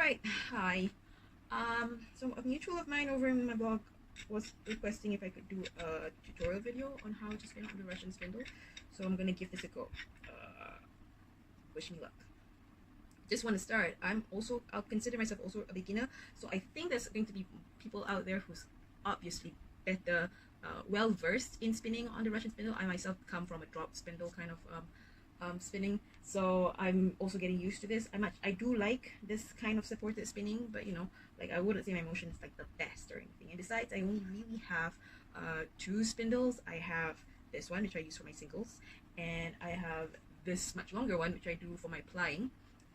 Alright, hi. So a mutual of mine over in my blog was requesting if I could do a tutorial video on how to spin on the Russian spindle. So I'm gonna give this a go. Wish me luck. Just want to start. I'll consider myself also a beginner. So I think there's going to be people out there who's obviously better, well versed in spinning on the Russian spindle. I myself come from a drop spindle kind of spinning, so I'm also getting used to this. I do like this kind of supported spinning, but like I wouldn't say my motion is like the best or anything. And besides, I only really have two spindles. I have this one which I use for my singles, and I have this much longer one which I do for my plying.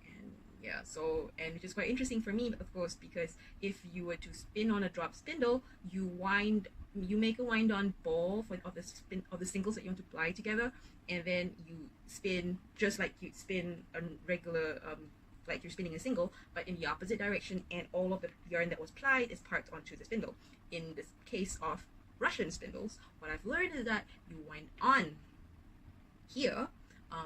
And yeah, so, and which is quite interesting for me, of course, because if you were to spin on a drop spindle, you make a wind on ball of the singles that you want to ply together, and then you spin just like you spin a regular like you're spinning a single, but in the opposite direction, and all of the yarn that was plied is parked onto the spindle. In this case of Russian spindles, what I've learned is that you wind on here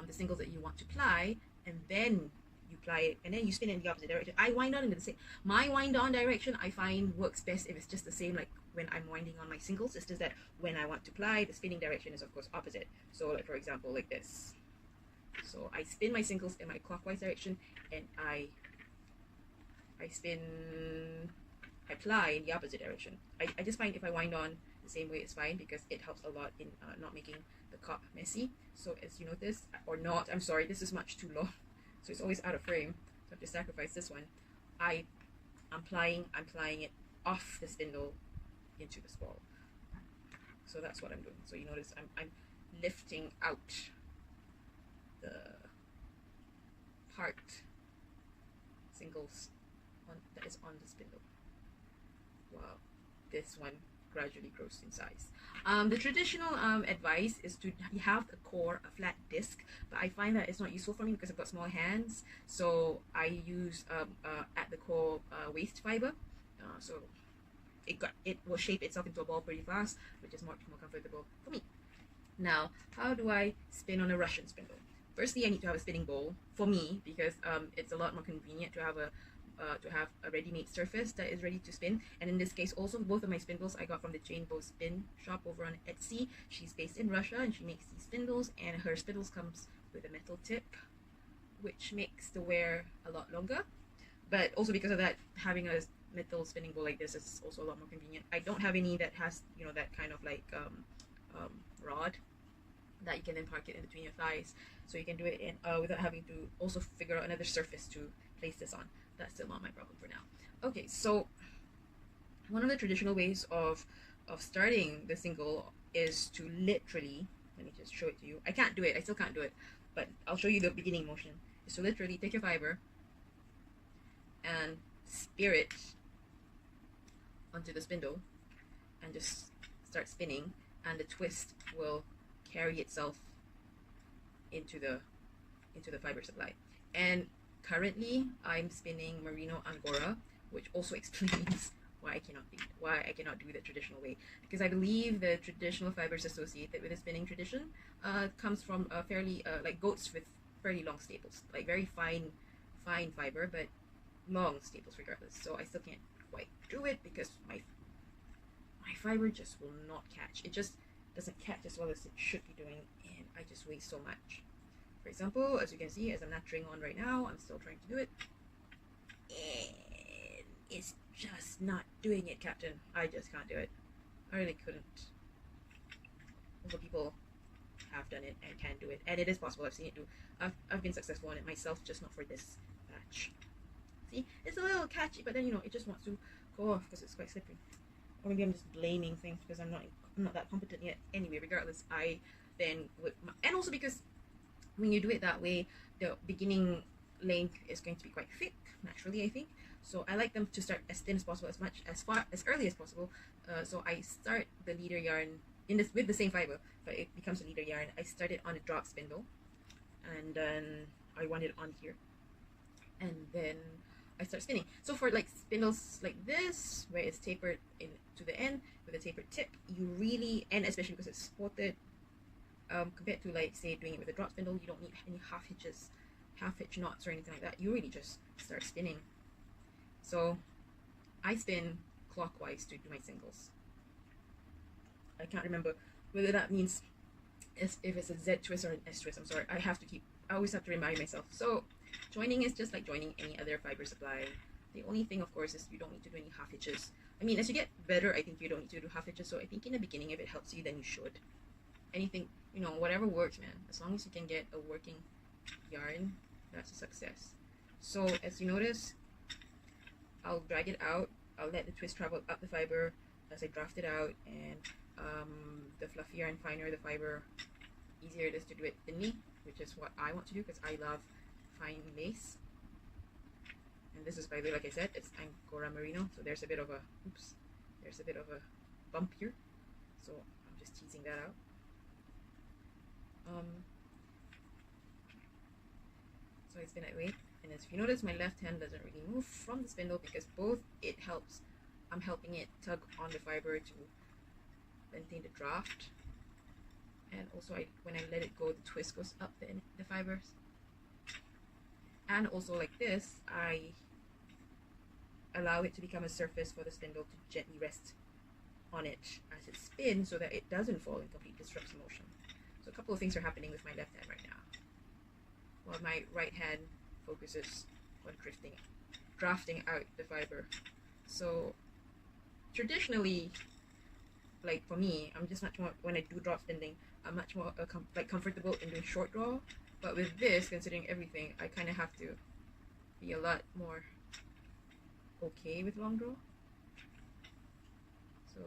the singles that you want to ply, and then you ply it, and then you spin in the opposite direction. I wind on in the same. My wind on direction I find works best if it's just the same like when I'm winding on my singles. It's just that when I want to ply, the spinning direction is of course opposite. So like for example like this. So I spin my singles in my clockwise direction, and I ply in the opposite direction. I just find if I wind on the same way it's fine, because it helps a lot in not making the cup messy. So as you notice, or not, I'm sorry, this is much too long, so it's always out of frame, so I have to sacrifice this one. I'm plying it off the spindle into the ball. So that's what I'm doing. So you notice I'm lifting out the part singles that is on the spindle, while this one gradually grows in size. The traditional advice is to have a core, a flat disc, but I find that it's not useful for me because I've got small hands. So I use at the core waste fiber. So it will shape itself into a ball pretty fast, which is much more comfortable for me. Now, how do I spin on a Russian spindle? Firstly, I need to have a spinning bowl for me, because it's a lot more convenient to have a ready-made surface that is ready to spin. And in this case also, both of my spindles I got from the Jane Bow Spin shop over on Etsy. She's based in Russia and she makes these spindles, and her spindles comes with a metal tip, which makes the wear a lot longer. But also because of that, having a metal spinning bowl like this is also a lot more convenient. I don't have any that has that kind of like rod that you can then park it in between your thighs, so you can do it in without having to also figure out another surface to place this on. That's still not my problem for now. Okay, so one of the traditional ways of starting the single is to literally, let me just show it to you. I can't do it, I still can't do it, but I'll show you the beginning motion. Is to literally take your fiber and spear it onto the spindle and just start spinning, and the twist will carry itself into the fiber supply. And currently I'm spinning merino angora, which also explains why I cannot do the traditional way, because I believe the traditional fibers associated with the spinning tradition comes from a fairly like goats with fairly long staples, like very fine fiber, but long staples regardless. So I still can't quite do it because my fiber just will not catch. It just doesn't catch as well as it should be doing, and I just waste so much. For example, as you can see, as I'm nattering on right now, I'm still trying to do it, and it's just not doing it, Captain. I just can't do it. I really couldn't. Also, people have done it and can do it, and it is possible. I've seen it do. I've been successful on it myself, just not for this batch. See, it's a little catchy, but then it just wants to go off because it's quite slippery. Or maybe I'm just blaming things because I'm not that competent yet. Anyway, regardless, I then would, and also because when you do it that way, the beginning length is going to be quite thick naturally, I think. So I like them to start as thin as possible, as early as possible. So I start the leader yarn with the same fiber, but it becomes a leader yarn. I start it on a drop spindle, and then I wind it on here, and then I start spinning. So for like spindles like this, where it's tapered in to the end with a tapered tip, you really, and especially because it's spotted, compared to like say doing it with a drop spindle, you don't need any half hitch knots or anything like that. You really just start spinning So I spin clockwise to do my singles. I can't remember whether that means if it's a Z twist or an S twist. I'm sorry. I always have to remind myself. So joining is just like joining any other fiber supply. The only thing, of course, is you don't need to do any half hitches. I mean, as you get better, I think you don't need to do half hitches. So I think in the beginning, if it helps you, then you should. Anything, you know, whatever works, man. As long as you can get a working yarn, that's a success. So as you notice, I'll drag it out. I'll let the twist travel up the fiber as I draft it out, and the fluffier and finer the fiber, easier it is to do it thinly, which is what I want to do because I love fine lace. And this is, by the way, like I said, it's Angora Merino, so there's a bit of a bump here, so I'm just teasing that out. So I spin that way, and as you notice, my left hand doesn't really move from the spindle because I'm helping it tug on the fiber to maintain the draft, and also when I let it go, the twist goes up the fibers. And also like this, I allow it to become a surface for the spindle to gently rest on it as it spins so that it doesn't fall and completely disrupts the motion. So a couple of things are happening with my left hand right now, while my right hand focuses on drafting out the fiber. So traditionally, like for me, I'm just much more, when I do drop spinning, I'm much more comfortable in doing short draw. But with this, considering everything, I kind of have to be a lot more okay with long draw. So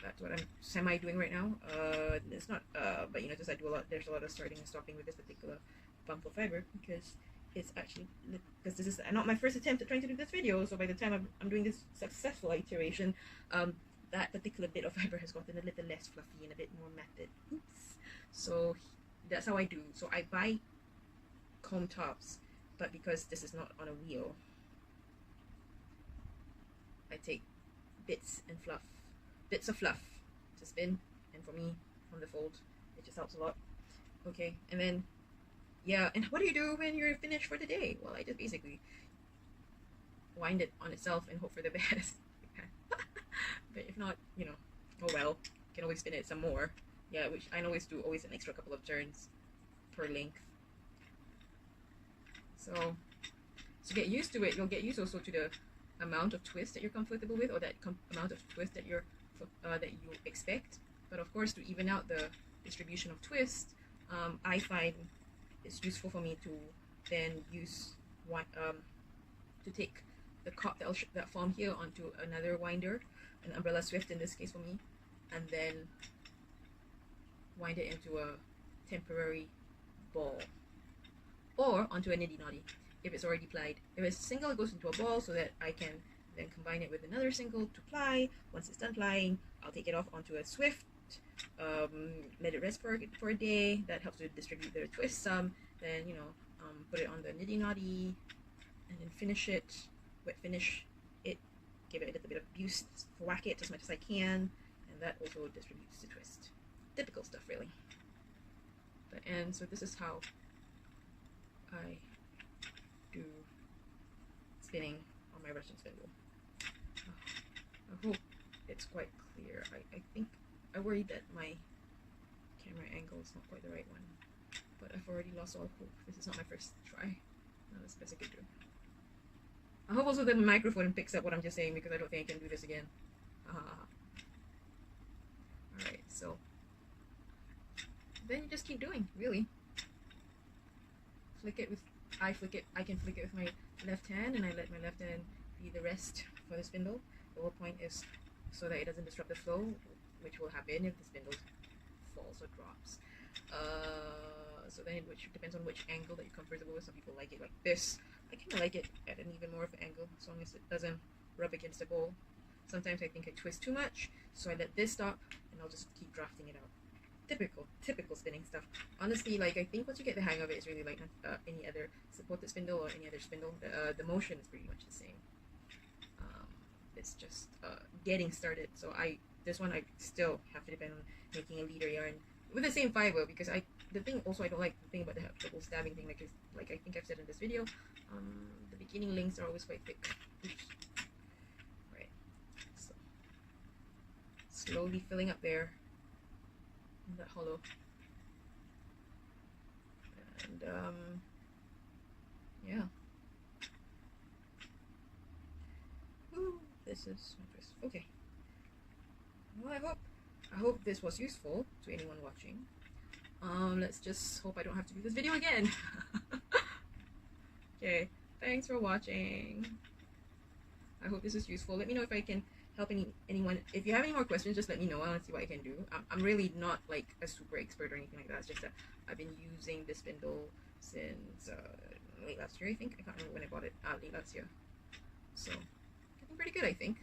that's what I'm semi doing right now. It's not, but you know, just there's a lot of starting and stopping with this particular bump of fiber because it's actually, because this is not my first attempt at trying to do this video. So by the time I'm doing this successful iteration, that particular bit of fiber has gotten a little less fluffy and a bit more matted. Oops. So that's how I do. So I buy comb tops, but because this is not on a wheel, I take bits of fluff to spin, and for me, from the fold, it just helps a lot. Okay, and then, yeah, and what do you do when you're finished for the day? Well, I just basically wind it on itself and hope for the best. But if not, you know, oh well, you can always spin it some more. Yeah, which I always do, always an extra couple of turns per length. So get used to it. You'll get used also to the amount of twist that you're comfortable with, or that amount of twist that you expect. But of course, to even out the distribution of twist, I find it's useful for me to then use to take the cup that form here onto another winder, an umbrella swift in this case for me, and then wind it into a temporary ball, or onto a niddy noddy if it's already plied. If it's single, it goes into a ball so that I can then combine it with another single to ply. Once it's done plying, I'll take it off onto a swift, let it rest for a day. That helps to distribute the twist some. Then, you know, put it on the niddy noddy and then finish it, wet finish it, give it a little bit of abuse, whack it as much as I can, and that also distributes the twist. Typical stuff, really. And so this is how I do spinning on my Russian spindle. I hope it's quite clear. I think I worry that my camera angle is not quite the right one, but I've already lost all hope. This is not my first try. No, that's the best I could do. I hope also that the microphone picks up what I'm just saying, because I don't think I can do this again. Alright, so then you just keep doing, really. I can flick it with my left hand, and I let my left hand be the rest for the spindle. The whole point is so that it doesn't disrupt the flow, which will happen if the spindle falls or drops. So then which depends on which angle that you're comfortable with. Some people like it like this. I kind of like it at an even more of an angle, as long as it doesn't rub against the bowl. Sometimes I think I twist too much, so I let this stop, and I'll just keep drafting it out. Typical spinning stuff. Honestly, like, I think once you get the hang of it, it's really like any other supported spindle or any other spindle. The motion is pretty much the same. It's just getting started. So this one I still have to depend on making a leader yarn with the same fiber, because the thing also I don't like the thing about the double stabbing thing, like I think I've said in this video, the beginning links are always quite thick. Oops. slowly filling up there in that hollow. And yeah. Ooh, this is my twist. Okay. Well, I hope this was useful to anyone watching. Let's just hope I don't have to do this video again. Okay, thanks for watching. I hope this is useful. Let me know if I can help anyone. If you have any more questions, just let me know. I want to see what I can do. I'm really not like a super expert or anything like that. It's just that I've been using the spindle since late last year, I think. I can't remember when I bought it. Late last year. So, getting pretty good, I think.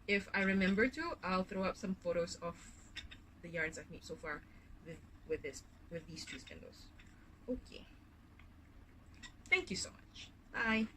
If I remember to, I'll throw up some photos of the yarns I've made so far with these two spindles. Okay. Thank you so much. Bye.